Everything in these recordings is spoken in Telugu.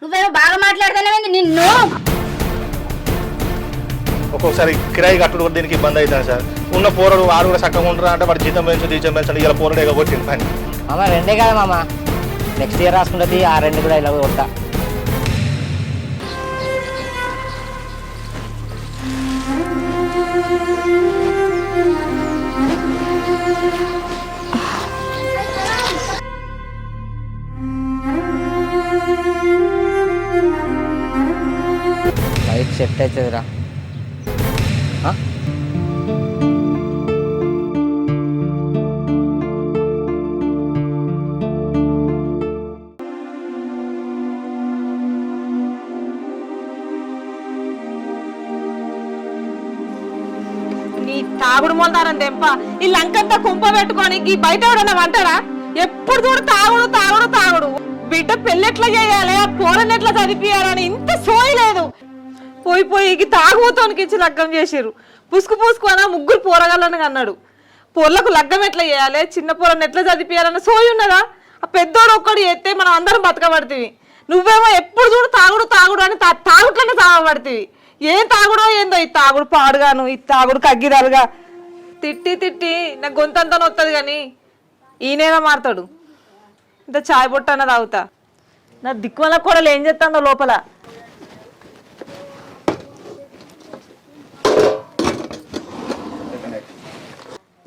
నువ్వేమో బాగా మాట్లాడుతున్నావేంది నిన్ను. ఒక్కొక్కసారి కిరాయి కట్టుడు కూడా దీనికి ఇబ్బంది అవుతుంది సార్. ఉన్న పోరడు వారు కూడా చక్కగా ఉంటారా అంటే వాడు జీతం పెంచండి ఇలా పోరడు ఎగబొట్టింది పని. మామ రెండే కదా మామ, నెక్స్ట్ ఇయర్ రాసుకుంటుంది ఆ రెండు కూడా ఇలా కొడతా. బైక్ సెట్ అవుతుందిరా. తాగుడు మొందారని దెంప ఈ లంకంతా కుంప పెట్టుకొని ఈ బయట ఎవడన్నా అంటారా? ఎప్పుడు చూడు తాగుడు తాగుడు తాగుడు. బిడ్డ పెళ్ళెట్లా చేయాలి, ఆ పోరని ఎట్లా చదివియాలని ఇంత సోయి లేదు. పోయి పోయి తాగుతోనికి ఇచ్చి లగ్గం చేసిర్రు. పుసుకు పుసుకు అన్న ముగ్గురు పోరగాళ్ళని అన్నాడు. పొర్లకు లగ్గం ఎట్లా చేయాలి, చిన్న పోరని ఎట్లా చదివియాలన్న సోయి ఉన్నదా? ఆ పెద్దోడు ఒక్కడు చేస్తే మనం అందరం బతకబడుతుంది. నువ్వేమో ఎప్పుడు చూడు తాగుడు తాగుడు అని తాగుట్లనే తాగబడుతుంది. ఏం తాగుడో ఏందో ఈ తాగుడు పాడుగాను, ఈ తాగుడు కగ్గిదాలుగా. తిట్టి తిట్టి నా గొంతంతా నొత్తది కానీ ఈయనేనా మారుతాడు. ఇంత చాయ్ బొట్టన్న తాగుతా. నా దిక్కువల కూడా ఏం చేస్తాడో లోపల.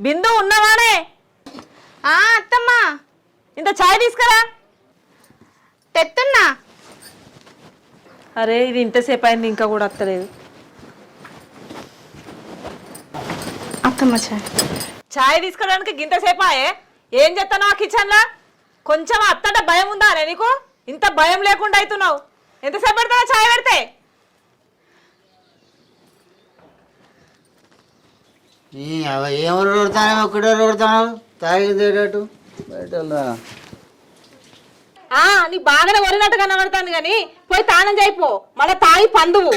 బిందు ఉన్నావానే? అత్తమ్మా ఇంత చాయ్ తీసుకురా. తెస్తున్నా. అరే ఇది ఇంతసేపు అయింది ఇంకా కూడా వస్తలేదు. అత్తమ్మ చాయ్. చాయ్ తీసుకోవడానికి గింతసేపు ఆయే. ఏం చేస్తాను ఆ కిచెన్లా? కొంచెం అత్తట భయం ఉందా అనే నీకు? ఇంత భయం లేకుండా అవుతున్నావు. ఎంతసేపు పెడతావు చాయ్ పెడితే? ఏమో రోడతాను ఒక్కడే రోడతాను తాగిందేటట్టు బయట నీకు బాగానే వరినట్టు కనబడుతుంది కానీ పోయి తానం చేయిపో, మళ్ళీ తాగి పందువు.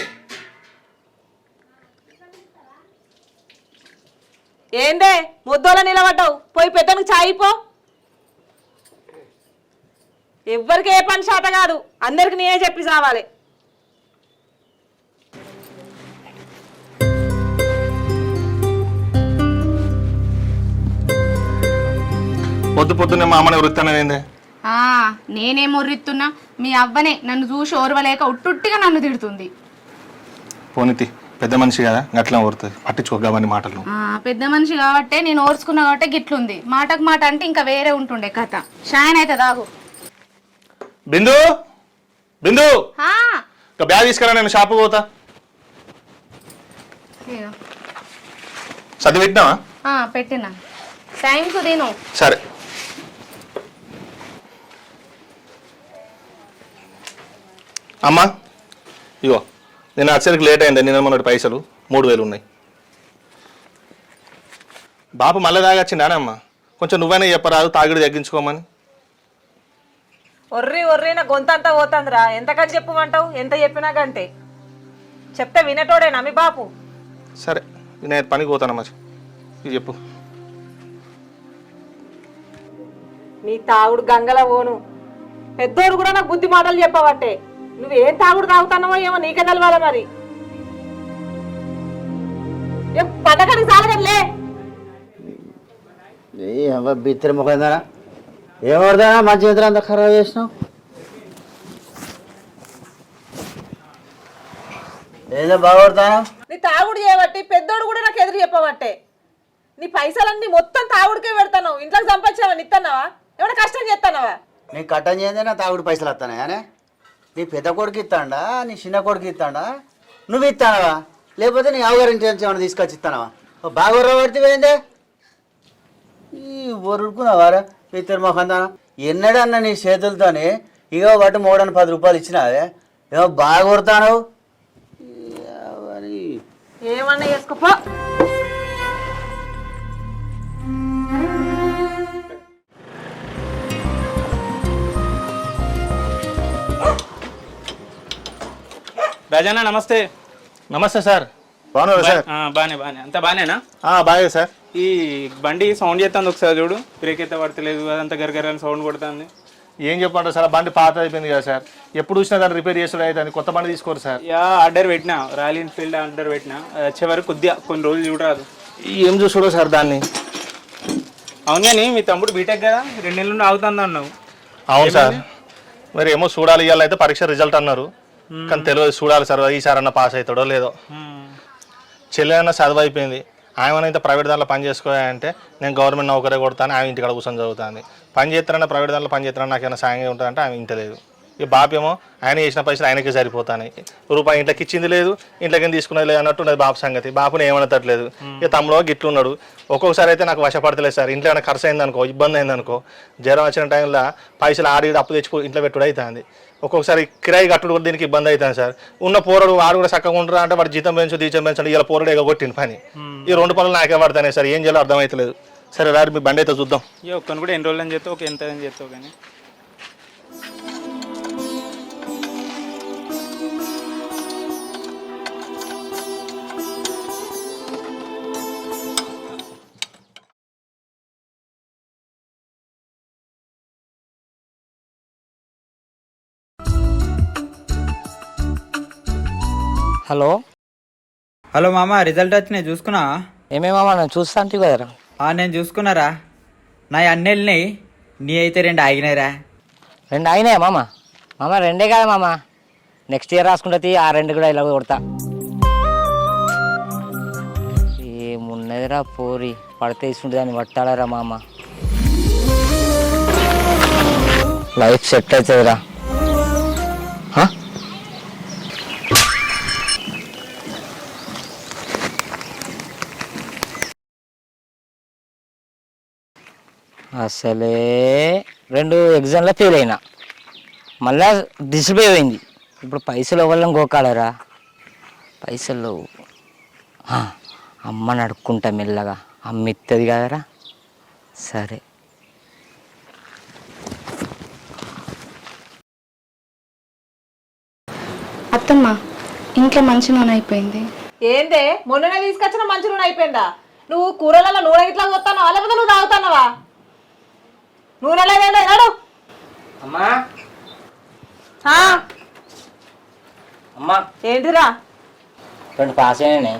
ఏందే ముద్దోలా నిలబడ్డావు? పోయి పెద్దనికి చాయిపో. ఎవ్వరికి ఏ పని శాత కాదు, అందరికి నేనే చెప్పి చావాలి. పొద్దు పొద్దున్నే మా అమ్మని వృత్తానేందే? నేనేం ముర్రిస్తున్నా, మీ అవ్వనే నన్ను చూసి ఓర్వలేక ఉట్టుట్టిగా నన్ను తిడుతుంది. పోనీతి పెద్ద మనిషి కదా గట్లా ఊరుతుంది, పట్టించుకోగమని మాటలు. పెద్ద మనిషి కాబట్టే నేను ఓర్చుకున్నా కాబట్టి గిట్లుంది. మాటకు మాట అంటే ఇంకా వేరే ఉంటుండే కథ. షాయన్ అయితే దాగు. బిందు బిందు బ్యాగ్ తీసుకురా, నేను షాపు పోతా. సర్ది పెట్టినావా? పెట్టినా టైంకు తిను. సరే. అమ్మా ఇగో నేను వచ్చేసరికి లేట్ అయింది. నేను మొన్నటి పైసలు 3000 ఉన్నాయి. బాపు మళ్ళీ తాగొచ్చిందానే అమ్మా, కొంచెం నువ్వైనా చెప్పరాదు తాగిడి తగ్గించుకోమని. ఒర్రి ఒర్రి నా గొంతంతా పోతుందిరా. ఎంతకని చెప్పమంటావు? ఎంత చెప్పినా కంటే చెప్తే వినేటోడేనా మీ బాపు? సరే నేను పనికి పోతానమ్మా, ఇది చెప్పు. నీ తాగుడు గంగల పోను. పెద్దోడు కూడా నాకు బుద్ధి మాటలు చెప్పవట్టే. నువ్వేం తాగుడు తాగుతున్నావో ఏమో నీకే తెలవాలి మరి. పట్టకానికి చాలగలే. బిత్తర ముఖందానా ఏమడదానా మంచి ఇద్దరు అంతా ఖరాబ్ చేసినావు. ఏదో బాగుపడతానా? నీ తాగుడు చేయబట్టి పెద్దోడు కూడా నాకు ఎదురు చెప్పబట్టే. నీ పైసలన్నీ మొత్తం తాగుడికే పెడతాను. ఇంట్లోకి సంపాదించావా? ఇస్తున్నావా? ఏమైనా కష్టం చేస్తానవా? నీ కట్టం చేయందే నా తాగుడు పైసలు వస్తానే అనే. నీ పెద్ద కొడుకు ఇస్తాడా, నీ చిన్న కొడుకు ఇస్తాడా, నువ్వు ఇస్తానవా? లేకపోతే నీ అవగారింటి నుంచి ఏమైనా తీసుకొచ్చి ఇస్తానవా? బాగా పడితే పోయిందే ఈ ఒరుడుకున్నావారా ఇద్దరు మొఖందానా. ఎన్నడన్నా నీ చేతులతోనే ఇగో బట్టి 310 రూపాయలు ఇచ్చినావే, ఏమో బాగా కొడతాను. ఏమన్నా చేసుకోపో. రాజన్న నమస్తే. నమస్తే సార్. బాగున్నారా సార్? బానే అంతా బానేనా? బాగా సార్. ఈ బండి సౌండ్ చేస్తుంది, ఒకసారి చూడు. బ్రేక్ అయితే పడతలేదు, అదంతా గరగరని సౌండ్ కొడుతుంది. ఏం చెప్పంటారు సార్, బండి పాత అయిపోయింది కదా సార్, ఎప్పుడు చూసినా దాన్ని రిపేర్ చేసుడు అయితే కొత్త బండి తీసుకోరు సార్. యా ఆర్డర్ పెట్టినా, రాయల్ ఎన్ఫీల్డ్ ఆర్డర్ పెట్టినా, అది వచ్చే వరకు కొద్దిగా కొన్ని రోజులు చూడరాదు. ఏం చూసుడో సార్ దాన్ని. అవును కానీ మీ తమ్ముడు బీటెక్ కదా, 2 నెలల నుండి ఆగుతుంది అన్నావు. అవును సార్, మరి ఏమో చూడాలి, ఇవాళ అయితే పరీక్ష రిజల్ట్ అన్నారు, కానీ తెలియదు, చూడాలి సార్ ఈసారి అన్న పాస్ అవుతాడో లేదో. చెల్లె అన్న చదువు అయిపోయింది, ఆమె అయితే ప్రైవేట్ దాంట్లో పని చేసుకోవాలంటే నేను గవర్నమెంట్ నౌకరే కొడతాను, ఆమె ఇంటికాడ కూర్చొని చదువుతుంది. పని చేస్తారన్నా ప్రైవేట్ దాంట్లో పని చేస్తారన్నా నాకేమైనా సాయంగా ఉంటుందంటే ఆమె ఇంటలేదు. ఇక బాపేమో ఆయన చేసిన పైసలు ఆయనకే సరిపోతాయి, రూపాయి ఇంట్లోకి ఇచ్చింది లేదు, ఇంట్లోకి తీసుకునేది లేదు అన్నట్టు ఉన్నది బాపు సంగతి. బాపుని ఏమనట్లేదు. ఇక తమ్ముడు గిట్లున్నాడు. ఒక్కొక్కసారి అయితే నాకు వశపడతలేదు సార్, ఇంట్లో ఏమైనా ఖర్చు అయిందనుకో, ఇబ్బంది అయిందనుకో, జ్వరం వచ్చిన టైంలో పైసలు ఆడి అప్పు తెచ్చి ఇంట్లో పెట్టుడు అవుతుంది. ఒక్కొక్కసారి కిరాయి కట్టుడు కూడా దీనికి ఇబ్బంది అవుతుంది సార్. ఉన్న పోరడు వాడు కూడా చక్కగా ఉంటారా అంటే వాడు జీతం పెంచండి, ఇలా పోరడు ఎగొట్టింది పని. ఈ 2 పనులు నాకే పడతాయి సార్, ఏం చేయాలో అర్థమవుతలేదు. సరే రారు మీ బండి అయితే చూద్దాం. ఇక ఒక్కని కూడా ఎన్ని రోజులు అని చెప్తావు, ఒక ఎంత అని చెప్తావు కానీ. హలో హలో మామ, రిజల్ట్ వచ్చినాయి చూసుకున్నా? ఏమేమమ్మా నేను చూస్తా అంటే కదరా. నేను చూసుకున్నారా, నా అన్నీ వెళ్ళినాయి, నీ అయితే 2 ఆగినాయిరా. 2 అయినాయా మామ? 2 కదా మామ, నెక్స్ట్ ఇయర్ రాసుకుంటే ఆ 2 కూడా ఇలా కొడతా. ఏమున్నదిరా పోరి, పడితే ఇస్తుంటే దాన్ని పట్టాలరా మామ, లైఫ్ సెట్ అవుతుందిరా. అసలే 2 ఎగ్జామ్లో ఫెయిల్ అయినా, మళ్ళా డిస్ప్లే పోయింది. ఇప్పుడు పైసలు ఇవ్వాలని గోకాలరా, పైసలు అమ్మని అడుక్కుంటా మెల్లగా, అమ్మ ఇస్తుంది కదరా. సరే అత్తమ్మ, ఇంట్లో మంచి నూనె అయిపోయింది. ఏందే మొన్ననే తీసుకొచ్చిన మంచి నూనె అయిపోయిందా? నువ్వు కూరలలో నూనె ఇట్లా పోతానవా లేకపోతే నువ్వు తాగుతానవా? నూనె లేదండి నడు. అమ్మా అమ్మా, ఏంటిరా 2 పాస్ అయినాయి.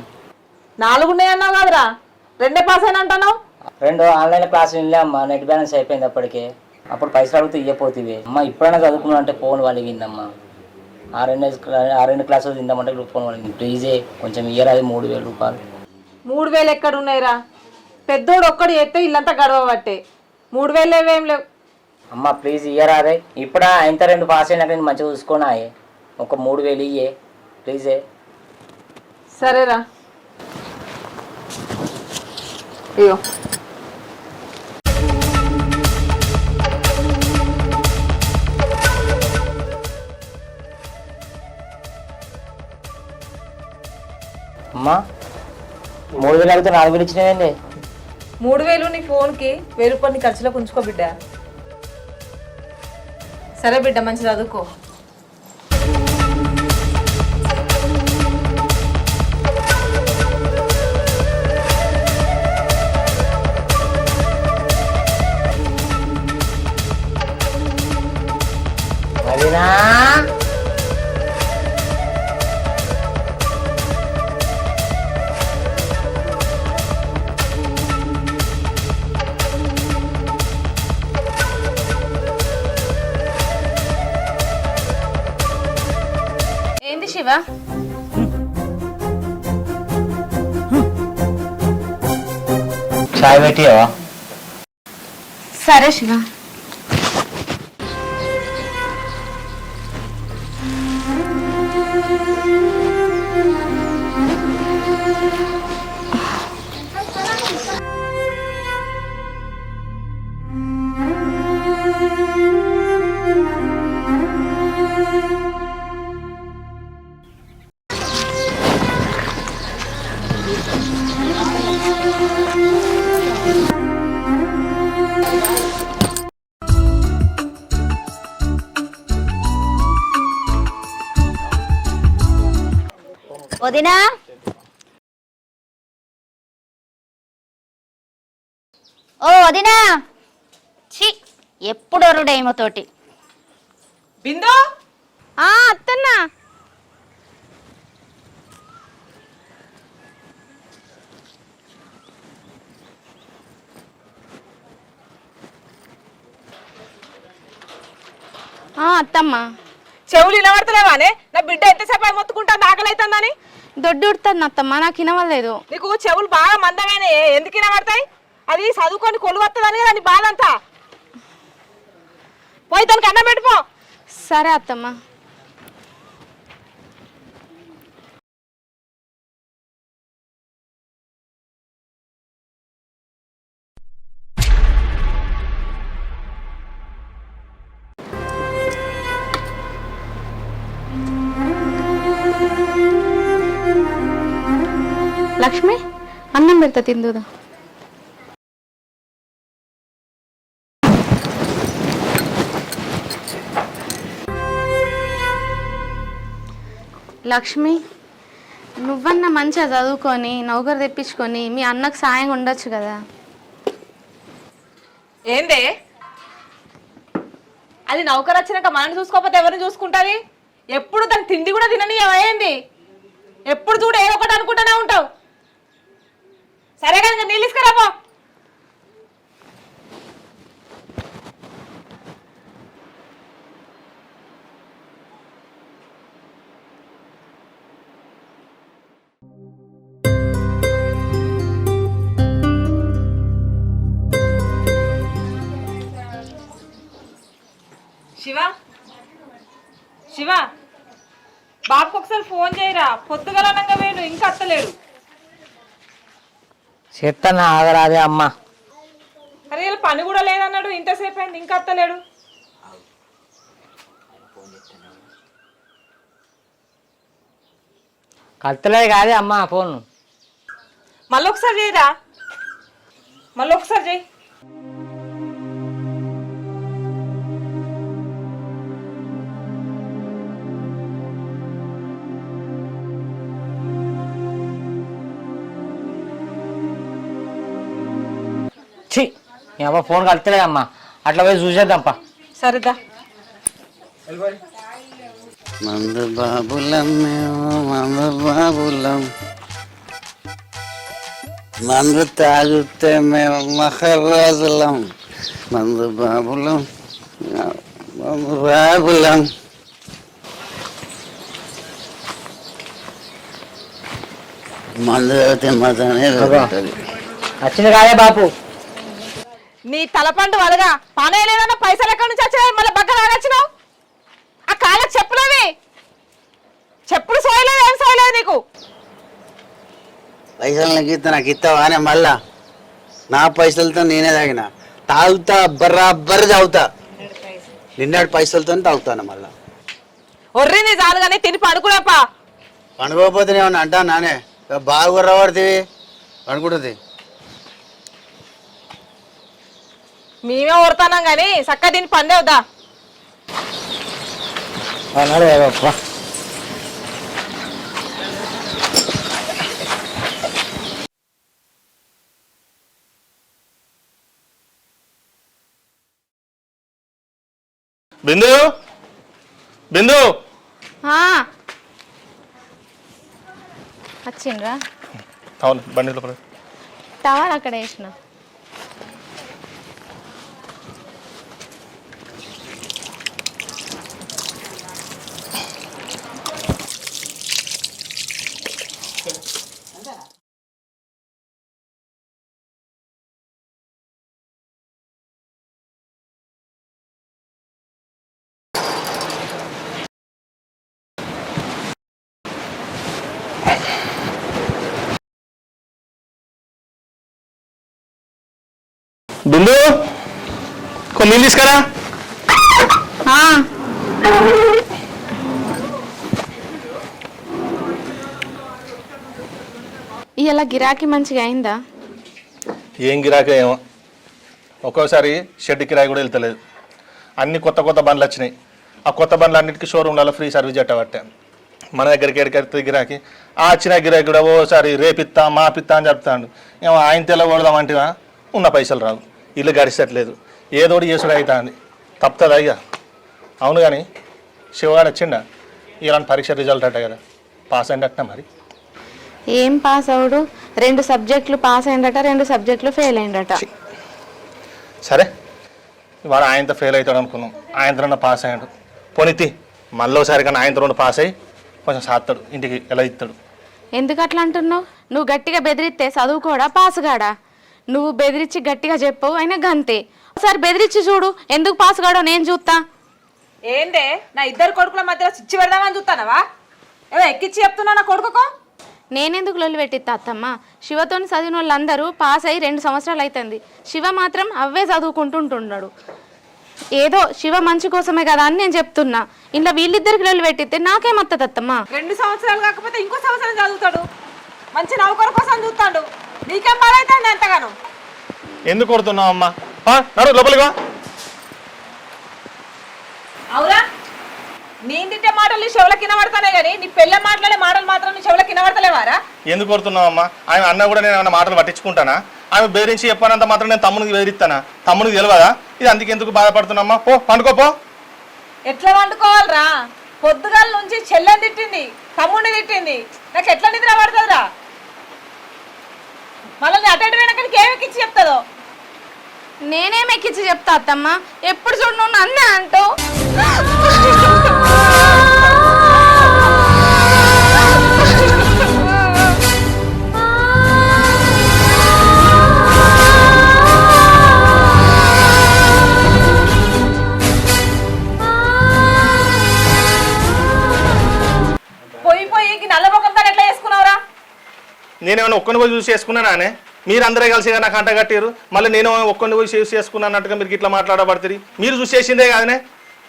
4 ఉన్నాయి అన్నావు కదరా, 2 పాస్ అయినా అంటున్నావు. 2 ఆన్లైన్ క్లాసులు వెళ్ళా అమ్మా, నెట్ బ్యాలెన్స్ అయిపోయింది అప్పటికే. అప్పుడు పైసలు అడిగితే ఇవ్వపోతుంది అమ్మ. ఇప్పుడైనా చదువుకున్నా అంటే ఫోన్ వలిగిందమ్మా. ఆ రెండు క్లాసులు తిందామంటే ఇప్పుడు ఫోన్ వలిగింది. ప్లీజే కొంచెం ఇయ్యరా, 3000 రూపాయలు. 3000 ఎక్కడ ఉన్నాయిరా? పెద్దోడు ఒక్కడు చేస్తే ఇల్లంతా గడవబట్టే. 3000 ఏం లేవు అమ్మ, ప్లీజ్ ఇయ్యరా. అదే ఇప్పుడు ఇంత 2 పాస్ అయినాక నేను మంచిగా చూసుకోనా, ఒక 3000 ఇయ్యే ప్లీజే. సరేరా, అయ్యో అమ్మా, 3000 అడిగితే 4000 ఇచ్చినాయండి. 3000 నీ ఫోన్కి, 1000 రూపాయలు నీ ఖర్చులోకి ఉంచుకో బిడ్డ. సరే బిడ్డ, మంచి చదువుకో. అదినా ఏంది శివ? చాయ్ పెట్టివా? సరే శివ. వదినా, ఓ వదినా, ఛీ ఎప్పుడు ఒరుడేమో తోటి బిందు అత్తన్నా అత్తమ్మ చెవులు వినబడతలేవానే? నా బిడ్డ ఎంతసేపు అయి మొత్తుకుంటా ఆకలైతుందని. దొడ్డు ఉడుతుంది అత్తమ్మ, నాకు వినవలేదు. నీకు చెవులు బాగా మందమైన ఎందుకు వినబడతాయి? అది చదువుకొని కొలువత్తదని కదా నీ బాధ అంతా. పోయి తనకి అన్నం పెట్టుకో. సరే అత్తమ్మ. లక్ష్మి అన్నం పెడతా తిందుదా. లక్ష్మి నువ్వన్నా మంచిగా చదువుకొని నౌకరు తెప్పించుకొని మీ అన్నకు సాయం ఉండొచ్చు కదా. ఏందే అది నౌకరు వచ్చినాక మనని చూసుకోకపోతే ఎవరిని చూసుకుంటుంది? ఎప్పుడు దాని తిండి కూడా తినని ఏమైంది? ఎప్పుడు చూడు ఏదో ఒకటి అనుకుంటూనే ఉంటావు. సరే కనుక నీళ్ళు తీసుకురాపో. శివ శివ బాబుకి ఒకసారి ఫోన్ చేయరా, పొద్దుగలనంగా వేడు ఇంకా అత్తలేడు. చెప్తాను ఆగరాదే అమ్మ. అరే ఇలా పని కూడా లేదన్నాడు, ఇంతసేపు అయింది ఇంకా అత్తలేడు. కత్తలేదు కాదే అమ్మ ఫోన్. మళ్ళీ ఒకసారి చేయరా, మళ్ళీ ఒకసారి చేయి. ఛీ అమ్మ ఫోన్ కలుతలేదమ్మా, అట్లా పోయి చూసేద్దాంపా. సరేదా. మందు బాబులం మేము మందు బాబులం, మందు తాగితే మేము మహారాజులం, మందు బాబులం మందు బాబులం. మందు తాగితే మజానే ఉంటుంది. వచ్చింది కాదే బాపు. నీ తలపండు వలగా పనే లేదన్నా పైసలు ఎక్కడి నుంచి వచ్చినాయి? మళ్ళీ బగ్గ రాగొచ్చినావు. ఆ కాళ్ళకి చెప్పులేవి, చెప్పులు సోయలేదు, ఏం సోయలేదు నీకు. పైసలు నాకు ఇస్తా, నాకు ఇస్తావానే మళ్ళా? నా పైసలతో నేనే తాగిన, తాగుతా బర్రాబర్ తాగుతా. నిన్నటి పైసలతో తాగుతాను మళ్ళా. ఒర్రి నీ చాలు కానీ తిని పడుకునేపా. పండుకోకపోతే ఏమన్నా అంటా నానే? బాగా గుర్రపడుతుంది, పండుకుంటుంది. మేమే ఓడతాం కానీ చక్క దీన్ని పండేవద్దా. బిందు బిందు వచ్చిండ్రా? అవును బండి లోపల. టవల్ అక్కడ వేసిన. బిందు కొన్ని నీళ్ళు తీసుకురా. ఇలా గిరాకీ మంచిగా అయిందా? ఏం గిరాకీ ఏమో, ఒక్కోసారి షెడ్ కిరాయి కూడా వెళ్తలేదు. అన్ని కొత్త కొత్త బండ్లు వచ్చినాయి. ఆ కొత్త బండ్లు అన్నిటికీ షోరూమ్లలో ఫ్రీ సర్వీస్ పెట్టబట్టే మన దగ్గరికి ఎక్కడికి గిరాకీ. ఆ వచ్చిన గిరాకీ కూడా ఓసారి రేపిత్తా మాపిత్తా అని చెప్తాడు. ఏమో ఆయన తెల్లకూడదాం అంటే ఉన్న పైసలు రావు, ఇల్లు గడిచట్లేదు, ఏదోటి చేసుడు అవుతుంది. తప్పుతుంది అయ్యా. అవును కానీ శివగాడు వచ్చిండా ఇలాంటి పరీక్ష రిజల్ట్ అట్ట కదా పాస్ అయిందట మరి. ఏం పాస్ అవుడు? 2 సబ్జెక్టులు పాస్ అయిందట, 2 సబ్జెక్టులు ఫెయిల్ అయిందట. సరే వాడు ఆయనతో ఫెయిల్ అవుతాడు అనుకున్నాం, ఆయనతో పాస్ అయ్యాడు. పోనీతి మళ్ళీసారి కానీ ఆయనతో 2 పాస్ అయ్యి కొంచెం సాస్తాడు, ఇంటికి ఎలా ఇస్తాడు. ఎందుకు అట్లా అంటున్నావు? నువ్వు గట్టిగా బెదిరిస్తే చదువుకోడా పాస్ కాడా? నువ్వు బెదిరించి గట్టిగా చెప్పవు, అయినా గంతే. ఒకసారి బెదిరించి చూడు, ఎందుకు పాస్ కాడో నేను చూస్తా. ఏందే నా 2 కొడుకుల మధ్యలో చిచ్చి పెడదామని చూస్తానవా? ఏదో ఎక్కిచ్చి చెప్తున్నా నా కొడుకుకో. నేనెందుకు లొల్లి పెట్టిస్తా అత్తమ్మ? శివతోని చదివిన వాళ్ళందరూ పాస్ అయ్యి 2 సంవత్సరాలు అవుతుంది. శివ మాత్రం అవే చదువుకుంటుంటున్నాడు. ఏదో శివ మంచి కోసమే కదా అని నేను చెప్తున్నా. ఇంట్లో వీళ్ళిద్దరికి లొల్లి పెట్టిస్తే నాకేమత్తది అత్తమ్మ? 2 సంవత్సరాలు కాకపోతే ఇంకో సంవత్సరం చదువుతాడు, మంచి నౌకరు కోసం చూస్తాడు. నీకేం బాధ అవుతుంది ఎంతగానో? ఎందుకు కొడుతున్నావు అమ్మా? లోపలిగా అవురా, నేను తిట్టే మాటలు నీ చెవుల కింద పడతానే కానీ నీ పెళ్ళ మాట్లాడే మాటలు మాత్రం నీ చెవుల కింద పడతలేవారా? ఎందుకు కొడుతున్నావు అమ్మా? ఆమె అన్న కూడా నేను ఏమైనా మాటలు పట్టించుకుంటానా? ఆమె బెదిరించి చెప్పానంత మాత్రం నేను తమ్మునికి బెదిరిస్తానా? తమ్మునికి తెలియదా ఇది? అందుకు ఎందుకు బాధపడుతున్నామ్మా? పో పండుకోపో. ఎట్లా వండుకోవాలరా? పొద్దుగాల నుంచి చెల్లెని తిట్టింది, తమ్ముడిని తిట్టింది, నాకు ఎట్లా నిద్ర పడుతుందిరా? మళ్ళీ అటెండ్ వెనకడికి ఏమెక్కిచ్చి చెప్తుందో? నేనేం ఎక్కించి చెప్తా అత్తమ్మ? ఎప్పుడు చూడు నువ్వు నన్నే అంటావు. పోయి పోయి నల్ల ముఖంతో ఎట్లా చేసుకున్నావురా? నేనేమైనా ఒక్కని పోయి చూసి చేసుకున్నానే? మీరు అందరే కలిసి నాకు అంట కట్టారు, మళ్ళీ నేను ఒక్కడిని పోయి చూసి చేసుకున్నట్టుగా మీరు ఇట్లా మాట్లాడబడుతుంది. మీరు చూసి చేసిందే కాదనే?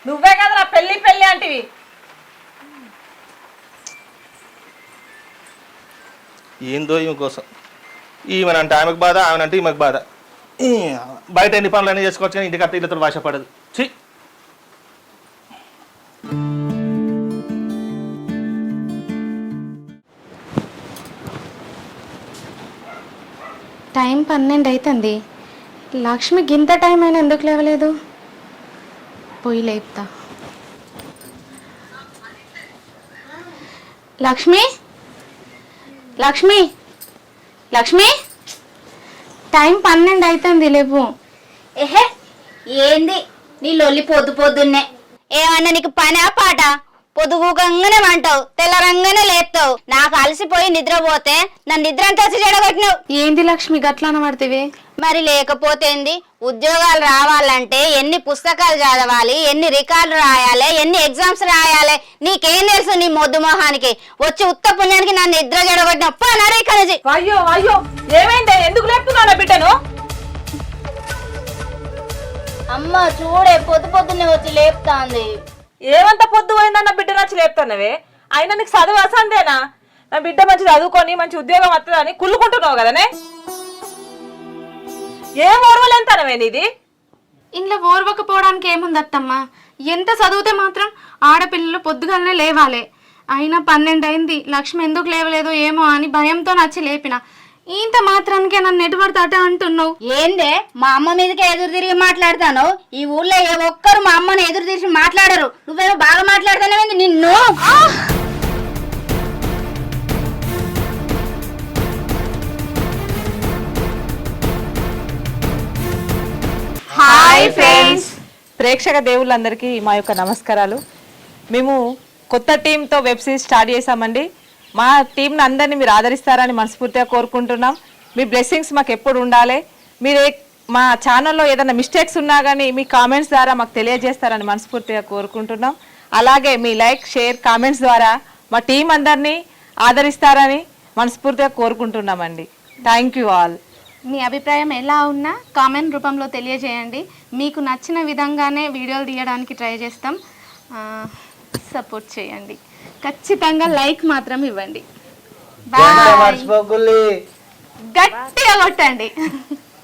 నువ్వే కదా నా పెళ్లి పెళ్లి అంటివి. ఏందో ఈమె కోసం, ఈమెనంటే ఆమెకు బాధ, ఆమెనంటే ఈమెకు బాధ. బయట ఎన్ని పనులు అయినా చేసుకోవచ్చు కానీ ఇంటికి అత్త ఇళ్ళతో భాష పడదు. ఛీ. టైం 12 అవుతుంది. లక్ష్మి గింత టైం అయినా ఎందుకు లేవలేదు? పోయి లేపుతా. లక్ష్మి, లక్ష్మి, లక్ష్మి, టైం 12 అవుతుంది, లేవు. ఏహే ఏంది నీ లొల్లి పొద్దున్నే? ఏమన్నా నీకు పనా పాట? పొద్దుగూకంగానే వంటావు, తెల్లరంగానే లేస్తావు. నాకు అలసిపోయి నిద్రపోతే నన్ను నిద్ర అంతా చెడగొట్టినావు. ఏంది లక్ష్మి గట్లా అనబడితేవి? మరి లేకపోతే ఏంది? ఉద్యోగాలు రావాలంటే ఎన్ని పుస్తకాలు చదవాలి, ఎన్ని రికార్డులు రాయాలి, ఎన్ని ఎగ్జామ్స్ రాయాలి? నీకేం తెలుసు నీ మొద్దు మొహానికి? వచ్చి ఉత్త పుణ్యానికి నన్ను నిద్ర చెడగొట్టినప్ప నరే కనజీ. అయ్యో అయ్యో, ఏమైంది? ఎందుకు లేపుతున్నావు బిడ్డను? అమ్మ చూడే పొద్దున్నే వచ్చి లేపుతాంది. ఏమంత పొద్దు పోయిందన్న బిడ్డ నచ్చి లేపుతానవే? అయినా నీకు చదువు అసందేనా? నా బిడ్డ మంచి చదువుకొని మంచి ఉద్యోగం వస్తుందని కుళ్ళుకుంటున్నావు కదనే? ఏం ఓర్వలేంతనవే నీది? ఇంట్లో ఓర్వకపోవడానికి ఏముంది అత్తమ్మ? ఎంత చదివితే మాత్రం ఆడపిల్లలు పొద్దుగాలనే లేవాలి. అయినా 12 అయింది, లక్ష్మి ఎందుకు లేవలేదో ఏమో అని భయంతో నచ్చి లేపిన. ఇంత మాత్రానికే నన్ను ఎటుపడితే అట అంటున్నావు. ఏందే మా అమ్మ మీదకే ఎదురు తిరిగి మాట్లాడతాను? ఈ ఊళ్ళో ఏ ఒక్కరు మా అమ్మని ఎదురు తిరిగి మాట్లాడరు. నువ్వేమో బాగా మాట్లాడతానేది నిన్ను. హాయ్ ఫ్రెండ్స్, ప్రేక్షక దేవుళ్ళందరికీ మా యొక్క నమస్కారాలు. మేము కొత్త టీంతో వెబ్ సిరీస్ స్టార్ట్ చేశామండి. మా టీంని అందరినీ మీరు ఆదరిస్తారని మనస్ఫూర్తిగా కోరుకుంటున్నాం. మీ బ్లెస్సింగ్స్ మాకు ఎప్పుడు ఉండాలి. మీరు మా ఛానల్లో ఏదైనా మిస్టేక్స్ ఉన్నా కానీ మీ కామెంట్స్ ద్వారా మాకు తెలియజేస్తారని మనస్ఫూర్తిగా కోరుకుంటున్నాం. అలాగే మీ లైక్, షేర్, కామెంట్స్ ద్వారా మా టీం అందరినీ ఆదరిస్తారని మనస్ఫూర్తిగా కోరుకుంటున్నామండి. Thank you all. మీ అభిప్రాయం ఎలా ఉన్నా కామెంట్ రూపంలో తెలియజేయండి. మీకు నచ్చిన విధంగానే వీడియోలు తీయడానికి ట్రై చేస్తాం. సపోర్ట్ చేయండి. ఖచ్చితంగా లైక్ మాత్రం ఇవ్వండి. బాయ్. మర్చిపోకుల్లి. గట్టిగా కొట్టండి.